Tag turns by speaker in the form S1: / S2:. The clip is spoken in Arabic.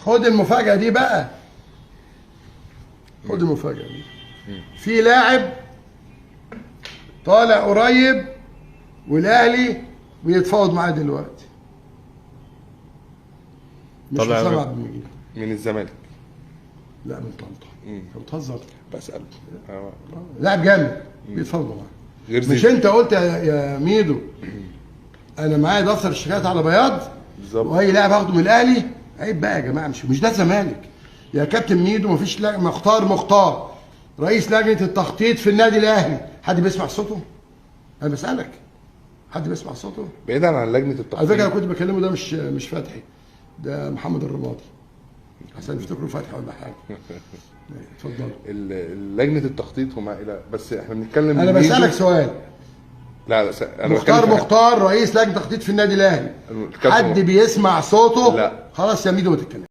S1: خد المفاجأة دي بقى، خد المفاجأة دي. في لاعب طالع قريب والاهلي بيتفاوض معاه دلوقتي، مش حسام عبد المجيد.
S2: من الزمالك؟
S1: لا من طنطا. انت بتهزر؟
S2: بسأل.
S1: لاعب جامد بيتفاوضوا معاه.
S2: غير
S1: مش انت قلت يا ميدو انا معايا دفتر الشيكات على بياض
S2: بالظبط،
S1: واي لاعب هاخده من الاهلي؟ عيب بقى يا جماعه، مش ده الزمالك يا كابتن ميدو. مفيش مختار رئيس لجنه التخطيط في النادي الاهلي، حد بيسمع صوته؟ انا بسالك، حد بيسمع صوته؟
S2: بعيدا عن لجنه التخطيط.
S1: على فكره انا كنت بكلمه ده مش فتحي، ده محمد الرمادي، عشان يفتكروا فتحي ولا حاجه. اتفضل.
S2: لجنه التخطيط وما الى، بس احنا بنتكلم.
S1: انا بسالك سؤال.
S2: لا انا
S1: مختار رئيس لجنه تخطيط في النادي الاهلي، حد بيسمع صوته؟
S2: لا.
S1: خلاص يا ميدو ما تتكلم.